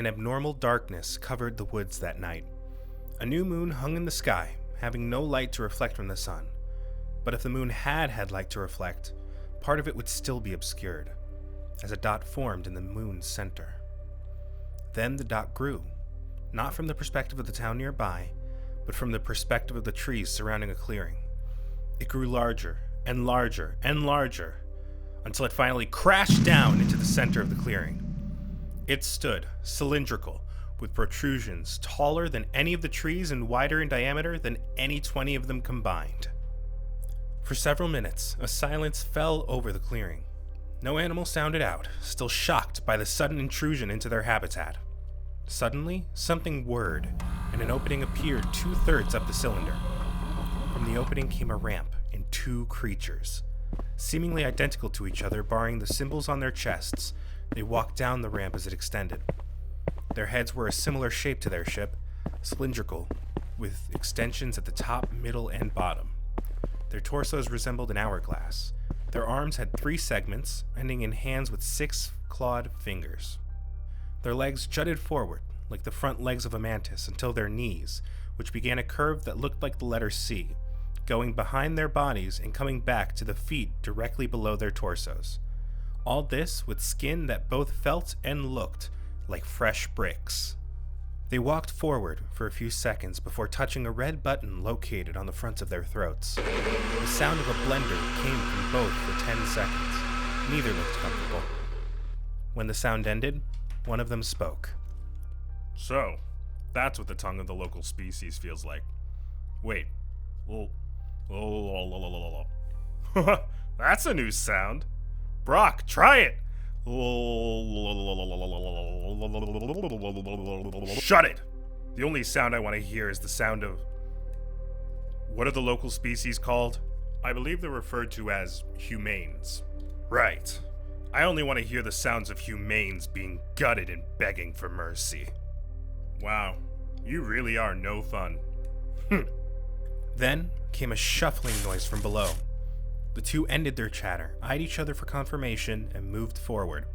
An abnormal darkness covered the woods that night. A new moon hung in the sky, having no light to reflect from the sun. But if the moon had light to reflect, part of it would still be obscured, as a dot formed in the moon's center. Then the dot grew, not from the perspective of the town nearby, but from the perspective of the trees surrounding a clearing. It grew larger and larger and larger, until it finally crashed down into the center of the clearing. It stood, cylindrical, with protrusions taller than any of the trees and wider in diameter than any 20 of them combined. For several minutes, a silence fell over the clearing. No animal sounded out, still shocked by the sudden intrusion into their habitat. Suddenly, something whirred, and an opening appeared 2/3 up the cylinder. From the opening came a ramp and 2 creatures. Seemingly identical to each other, barring the symbols on their chests, they walked down the ramp as it extended. Their heads were a similar shape to their ship, cylindrical, with extensions at the top, middle, and bottom. Their torsos resembled an hourglass. Their arms had 3 segments, ending in hands with 6 clawed fingers. Their legs jutted forward, like the front legs of a mantis, until their knees, which began a curve that looked like the letter C, going behind their bodies and coming back to the feet directly below their torsos. All this with skin that both felt and looked like fresh bricks. They walked forward for a few seconds before touching a red button located on the fronts of their throats. The sound of a blender came from both for 10 seconds. Neither looked comfortable. When the sound ended, one of them spoke. So, that's what the tongue of the local species feels like. Wait. That's a new sound. Brock, try it. Shut it. The only sound I want to hear is the sound of... What are the local species called? I believe they're referred to as humanes. Right. I only want to hear the sounds of humanes being gutted and begging for mercy. Wow, you really are no fun. Then came a shuffling noise from below. The two ended their chatter, eyed each other for confirmation, and moved forward.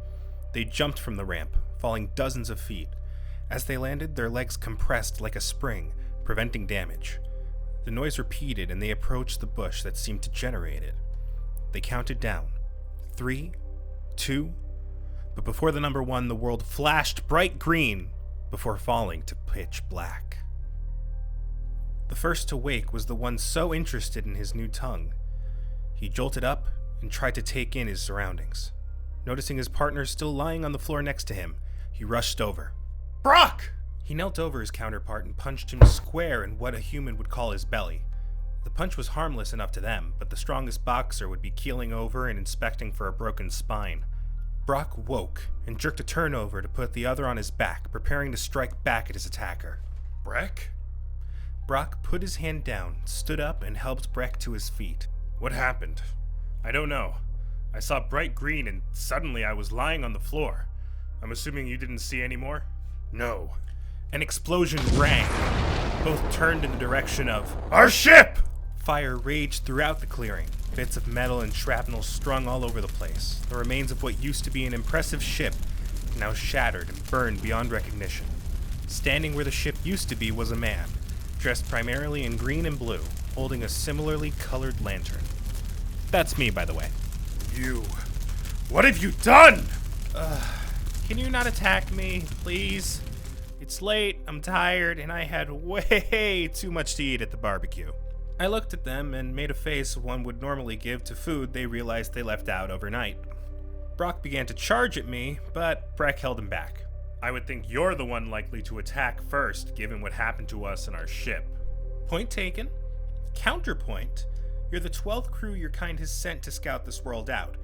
They jumped from the ramp, falling dozens of feet. As they landed, their legs compressed like a spring, preventing damage. The noise repeated, and they approached the bush that seemed to generate it. They counted down. 3, 2, but before the number 1, the world flashed bright green before falling to pitch black. The first to wake was the one so interested in his new tongue. He jolted up and tried to take in his surroundings. Noticing his partner still lying on the floor next to him, he rushed over. Brock! He knelt over his counterpart and punched him square in what a human would call his belly. The punch was harmless enough to them, but the strongest boxer would be keeling over and inspecting for a broken spine. Brock woke and jerked a turn over to put the other on his back, preparing to strike back at his attacker. Breck? Brock put his hand down, stood up, and helped Breck to his feet. What happened? I don't know. I saw bright green and suddenly I was lying on the floor. I'm assuming you didn't see any more? No. An explosion rang. Both turned in the direction of our ship! Fire raged throughout the clearing, bits of metal and shrapnel strung all over the place. The remains of what used to be an impressive ship, now shattered and burned beyond recognition. Standing where the ship used to be was a man, dressed primarily in green and blue, holding a similarly colored lantern. That's me, by the way. You... What have you done? Can you not attack me, please? It's late, I'm tired, and I had way too much to eat at the barbecue. I looked at them and made a face one would normally give to food they realized they left out overnight. Brock began to charge at me, but Breck held him back. I would think you're the one likely to attack first, given what happened to us and our ship. Point taken. Counterpoint. You're the 12th crew your kind has sent to scout this world out.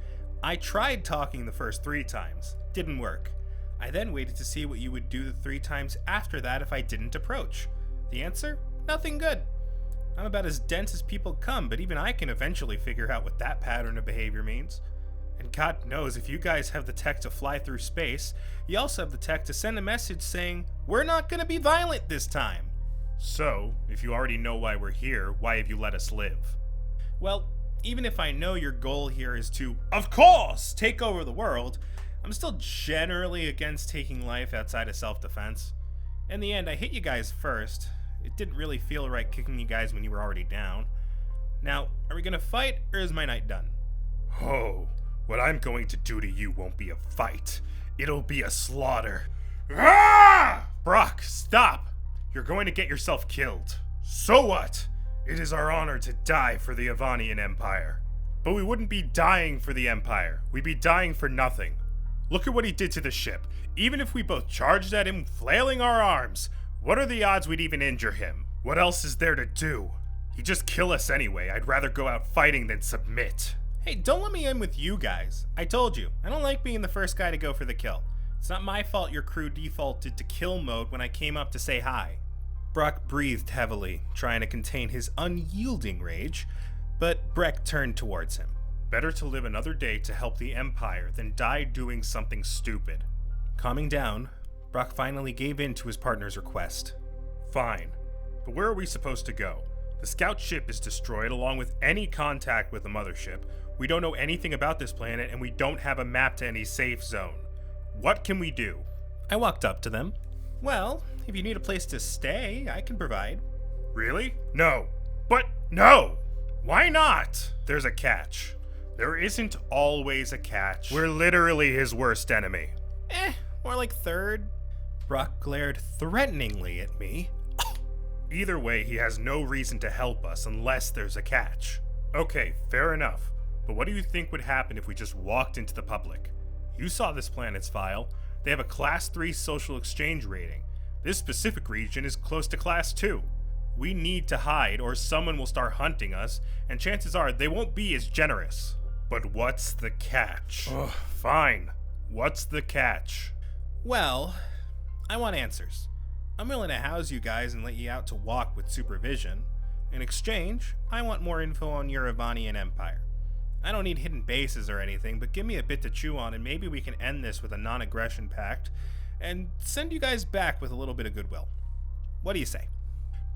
I tried talking the first 3 times. Didn't work. I then waited to see what you would do the 3 times after that if I didn't approach. The answer? Nothing good. I'm about as dense as people come, but even I can eventually figure out what that pattern of behavior means. And God knows if you guys have the tech to fly through space, you also have the tech to send a message saying, we're not gonna be violent this time. So, if you already know why we're here, why have you let us live? Well, even if I know your goal here is to, of course, take over the world, I'm still generally against taking life outside of self-defense. In the end, I hit you guys first. It didn't really feel right kicking you guys when you were already down. Now, are we gonna fight, or is my night done? Oh, what I'm going to do to you won't be a fight. It'll be a slaughter. Ah! Brock, stop! You're going to get yourself killed. So what? It is our honor to die for the Avanian Empire. But we wouldn't be dying for the Empire. We'd be dying for nothing. Look at what he did to the ship. Even if we both charged at him, flailing our arms, what are the odds we'd even injure him? What else is there to do? He'd just kill us anyway. I'd rather go out fighting than submit. Hey, don't let me in with you guys. I told you, I don't like being the first guy to go for the kill. It's not my fault your crew defaulted to kill mode when I came up to say hi. Brock breathed heavily, trying to contain his unyielding rage, but Breck turned towards him. Better to live another day to help the Empire than die doing something stupid. Calming down, Brock finally gave in to his partner's request. Fine, but where are we supposed to go? The scout ship is destroyed along with any contact with the mothership. We don't know anything about this planet and we don't have a map to any safe zone. What can we do? I walked up to them. Well, if you need a place to stay, I can provide. Really? No. But no! Why not? There's a catch. There isn't always a catch. We're literally his worst enemy. More like third. Brock glared threateningly at me. Either way, he has no reason to help us unless there's a catch. Okay, fair enough. But what do you think would happen if we just walked into the public? You saw this planet's file. They have a Class 3 social exchange rating. This specific region is close to Class 2. We need to hide or someone will start hunting us, and chances are they won't be as generous. But what's the catch? Fine. What's the catch? Well, I want answers. I'm willing to house you guys and let you out to walk with supervision. In exchange, I want more info on your Avanian Empire. I don't need hidden bases or anything, but give me a bit to chew on and maybe we can end this with a non-aggression pact and send you guys back with a little bit of goodwill. What do you say?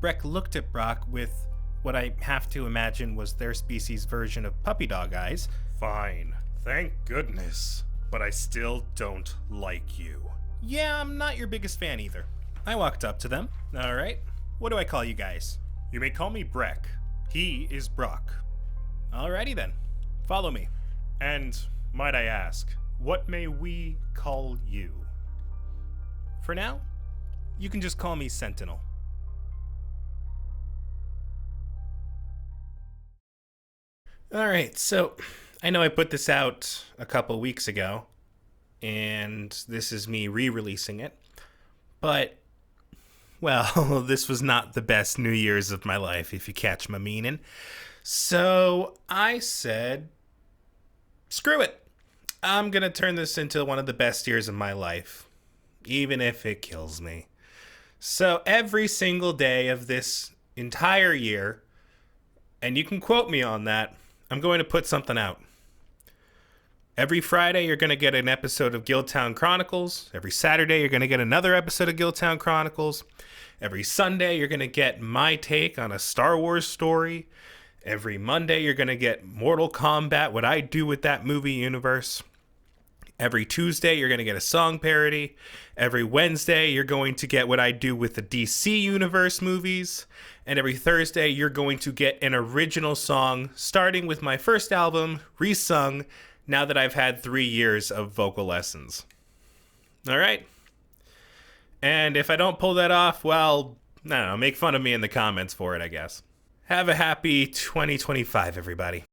Breck looked at Brock with what I have to imagine was their species' version of puppy dog eyes. Fine. Thank goodness. But I still don't like you. Yeah, I'm not your biggest fan either. I walked up to them. All right, what do I call you guys? You may call me Breck. He is Brock. Alrighty then. Follow me. And, might I ask, what may we call you? For now, you can just call me Sentinel. Alright, so I know I put this out a couple weeks ago, and this is me re-releasing it, but, well, this was not the best New Year's of my life, if you catch my meaning. So I said, screw it. I'm gonna turn this into one of the best years of my life, even if it kills me. So every single day of this entire year, and you can quote me on that, I'm going to put something out. Every Friday, you're going to get an episode of Guildtown Chronicles. Every Saturday, you're going to get another episode of Guildtown Chronicles. Every Sunday, you're going to get my take on a Star Wars story. Every Monday, you're going to get Mortal Kombat, what I do with that movie universe. Every Tuesday, you're going to get a song parody. Every Wednesday, you're going to get what I do with the DC Universe movies. And every Thursday, you're going to get an original song, starting with my first album, resung, now that I've had 3 years of vocal lessons. All right? And if I don't pull that off, well, I don't know, make fun of me in the comments for it, I guess. Have a happy 2025, everybody.